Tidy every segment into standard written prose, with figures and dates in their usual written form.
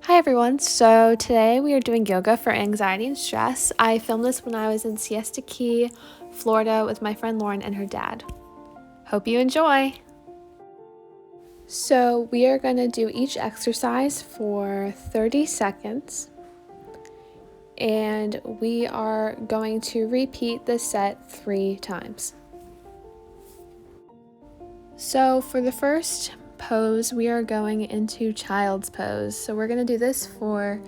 Hi everyone, so today we are doing yoga for anxiety and stress. I filmed this when I was in Siesta Key, Florida with my friend Lauren and her dad. Hope you enjoy! So we are going to do each exercise for 30 seconds and we are going to repeat the set 3 times. So for the first pose, we are going into child's pose. So we're going to do this for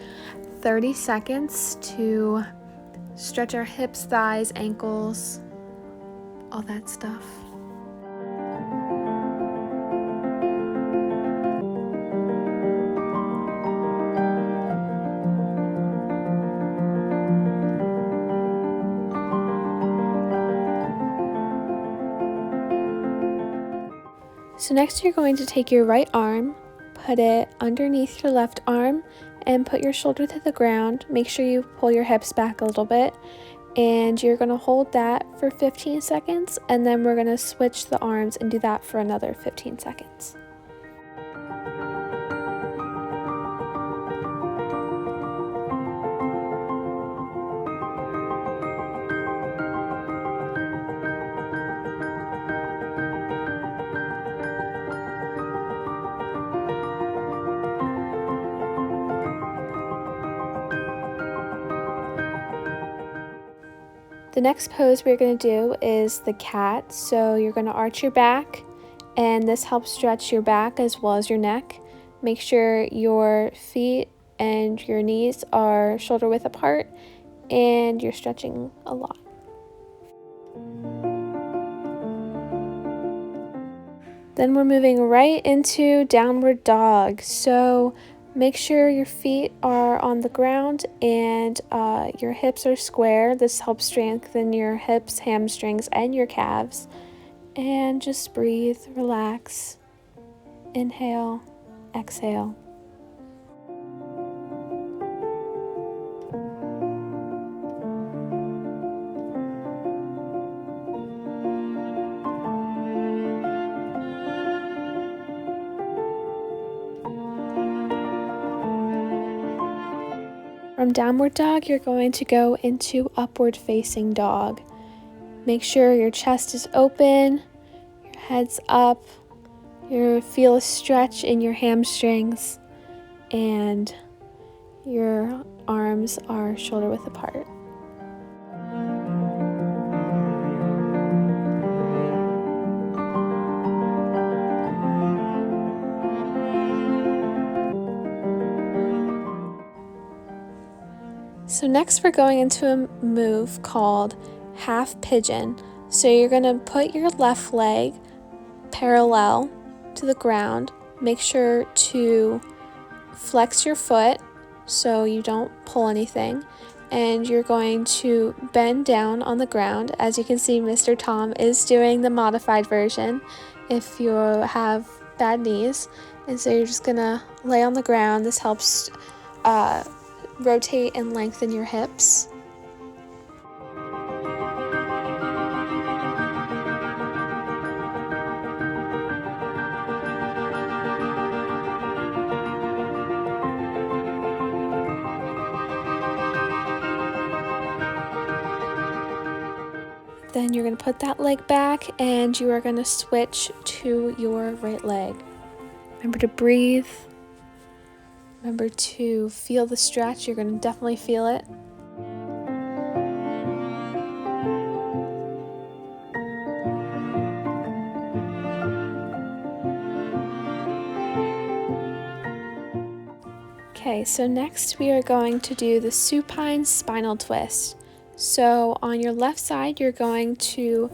30 seconds to stretch our hips, thighs, ankles, all that stuff. So next you're going to take your right arm, put it underneath your left arm, and put your shoulder to the ground. Make sure you pull your hips back a little bit, and you're going to hold that for 15 seconds, and then we're going to switch the arms and do that for another 15 seconds. The next pose we're going to do is the cat. So you're going to arch your back, and this helps stretch your back as well as your neck. Make sure your feet and your knees are shoulder width apart and you're stretching a lot. Then we're moving right into downward dog. So make sure your feet are on the ground and your hips are square. This helps strengthen your hips, hamstrings, and your calves. And just breathe, relax, inhale, exhale. From downward dog, you're going to go into upward facing dog. Make sure your chest is open, your head's up, you feel a stretch in your hamstrings, and your arms are shoulder width apart. So next we're going into a move called half pigeon. So you're going to put your left leg parallel to the ground. Make sure to flex your foot so you don't pull anything. And you're going to bend down on the ground. As you can see, Mr. Tom is doing the modified version if you have bad knees. And so you're just going to lay on the ground. This helps rotate and lengthen your hips. Then you're going to put that leg back and you are going to switch to your right leg. Remember to breathe. Remember to feel the stretch. You're going to definitely feel it. Okay, so next we are going to do the supine spinal twist. So on your left side, you're going to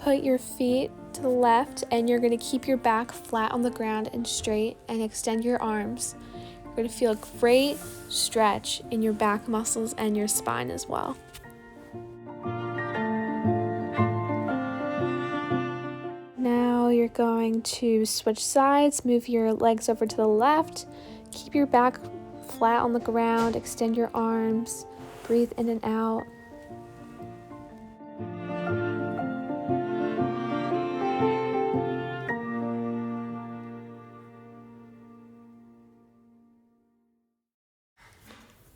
put your feet to the left and you're going to keep your back flat on the ground and straight and extend your arms. You're going to feel a great stretch in your back muscles and your spine as well. Now you're going to switch sides, move your legs over to the left, keep your back flat on the ground, extend your arms, breathe in and out.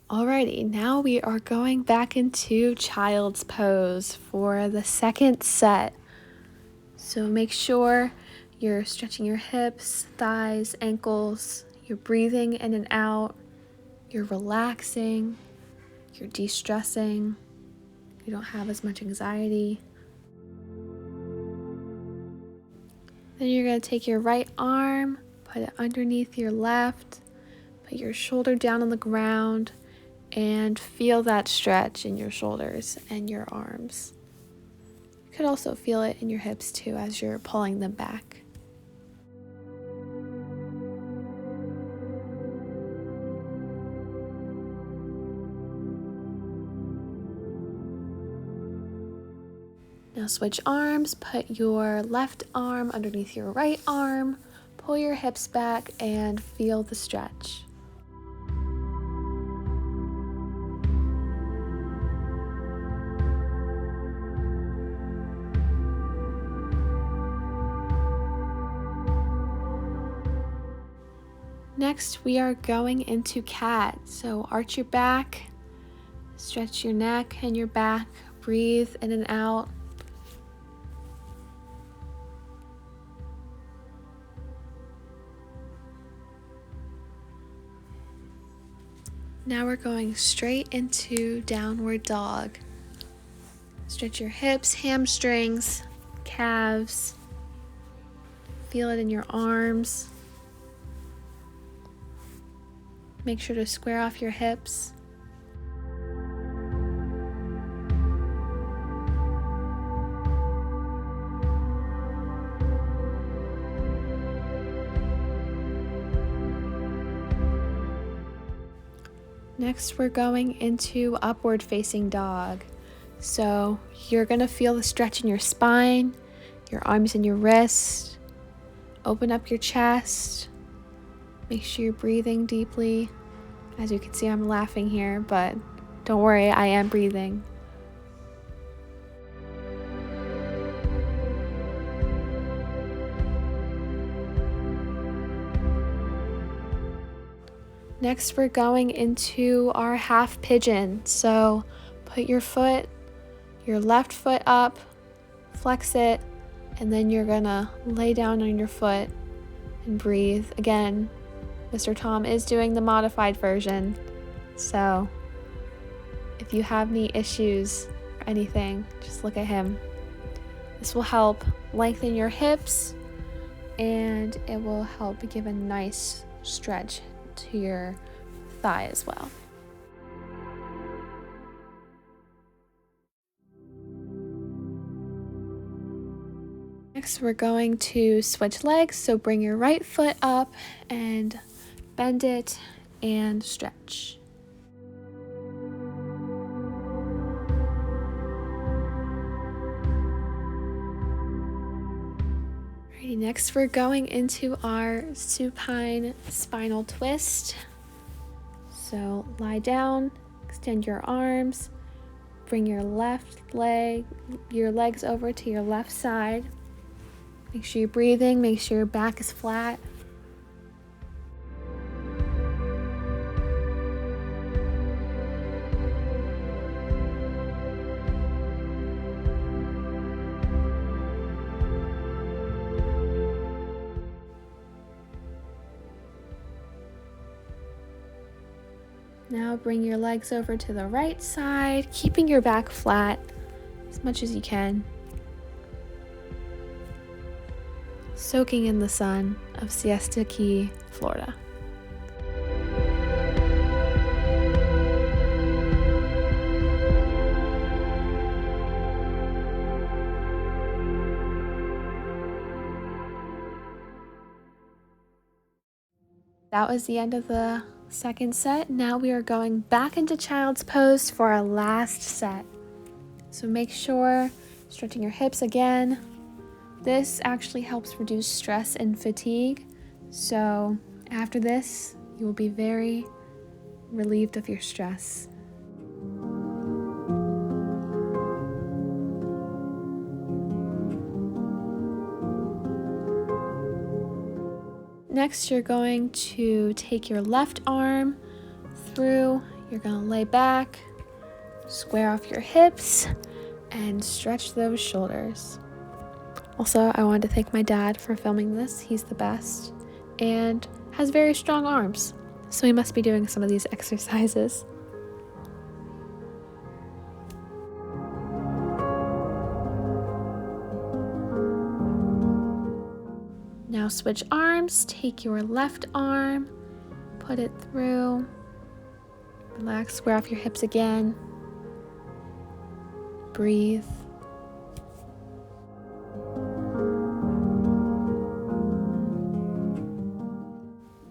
Alrighty, now we are going back into child's pose for the second set. So make sure you're stretching your hips, thighs, ankles, you're breathing in and out, you're relaxing, you're de-stressing, you don't have as much anxiety. Then you're going to take your right arm, put it underneath your left, put your shoulder down on the ground, and feel that stretch in your shoulders and your arms. You could also feel it in your hips too as you're pulling them back. Now switch arms, put your left arm underneath your right arm, pull your hips back and feel the stretch. Next, we are going into cat. So arch your back, stretch your neck and your back, breathe in and out. Now we're going straight into downward dog. Stretch your hips, hamstrings, calves. Feel it in your arms. Make sure to square off your hips. Next, we're going into upward facing dog. So you're going to feel the stretch in your spine, your arms and your wrists. Open up your chest. Make sure you're breathing deeply. As you can see, I'm laughing here, but don't worry, I am breathing. Next, we're going into our half pigeon. So put your left foot up, flex it, and then you're gonna lay down on your foot and breathe. Again, Mr. Tom is doing the modified version, so if you have any issues or anything, just look at him. This will help lengthen your hips and it will help give a nice stretch to your thigh as well. Next, we're going to switch legs, so bring your right foot up and bend it and stretch. Alrighty, next we're going into our supine spinal twist. So lie down, extend your arms, bring your legs over to your left side. Make sure you're breathing, make sure your back is flat. Now bring your legs over to the right side, keeping your back flat as much as you can. Soaking in the sun of Siesta Key, Florida. That was the end of the second set. Now we are going back into child's pose for our last set. So make sure stretching your hips again. This actually helps reduce stress and fatigue. So after this, you will be very relieved of your stress. Next, you're going to take your left arm through You're gonna lay back, square off your hips, and stretch those shoulders. Also, I wanted to thank my dad for filming this. He's the best and has very strong arms, so he must be doing some of these exercises. Now switch arms, take your left arm, put it through, relax, square off your hips again, breathe.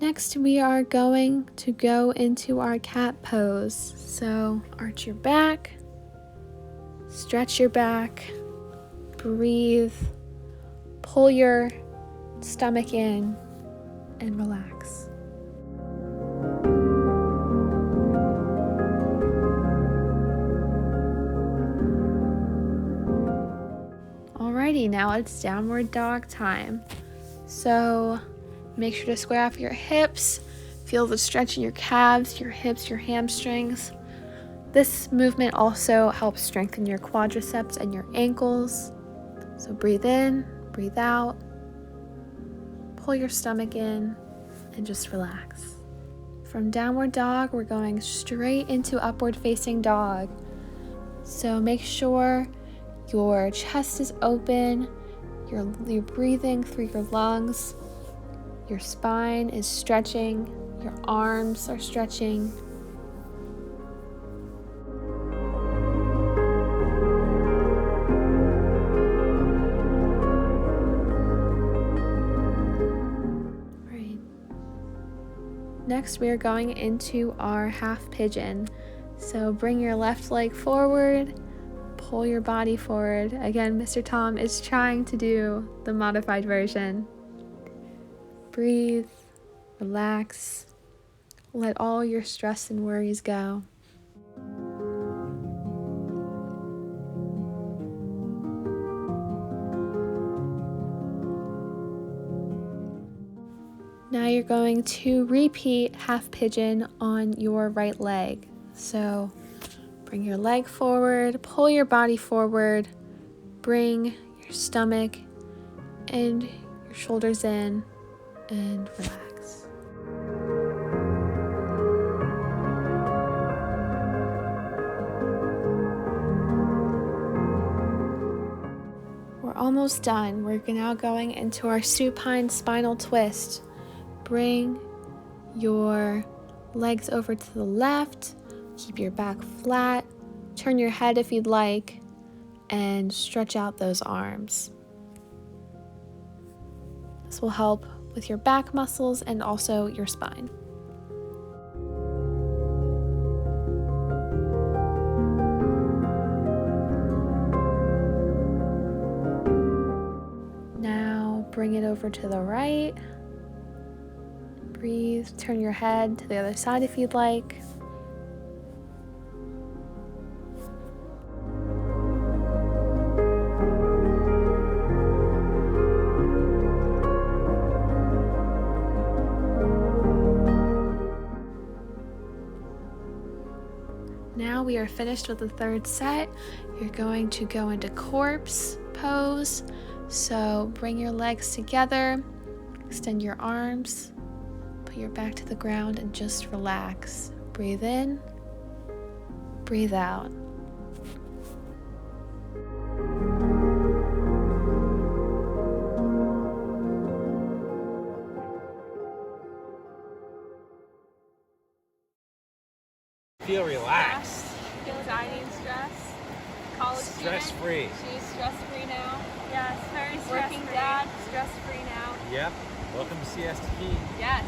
Next, we are going to go into our cat pose. So arch your back, stretch your back, breathe, pull your stomach in, and relax. Alrighty, now it's downward dog time. So make sure to square off your hips, feel the stretch in your calves, your hips, your hamstrings. This movement also helps strengthen your quadriceps and your ankles. So breathe in, breathe out, pull your stomach in, and just relax. From downward dog, we're going straight into upward facing dog. So make sure your chest is open, you're breathing through your lungs, your spine is stretching, your arms are stretching. Right. Next, we are going into our half pigeon. So bring your left leg forward, pull your body forward. Again, Mr. Tom is trying to do the modified version. Breathe, relax, let all your stress and worries go. Now you're going to repeat half pigeon on your right leg. So bring your leg forward, pull your body forward, bring your stomach and your shoulders in, and relax. We're almost done. We're now going into our supine spinal twist. Bring your legs over to the left, keep your back flat, turn your head if you'd like, and stretch out those arms. This will help with your back muscles and also your spine. Now bring it over to the right. Breathe, turn your head to the other side if you'd like. Now we are finished with the third set. You're going to go into corpse pose. So bring your legs together, extend your arms, put your back to the ground and just relax. Breathe in, breathe out. Feel relaxed. Anxiety and stress. College Stress-free. She's stress-free now. Yes, very stress-free. Working dad, stress-free now. Yep. Welcome to Siesta Key. Yes.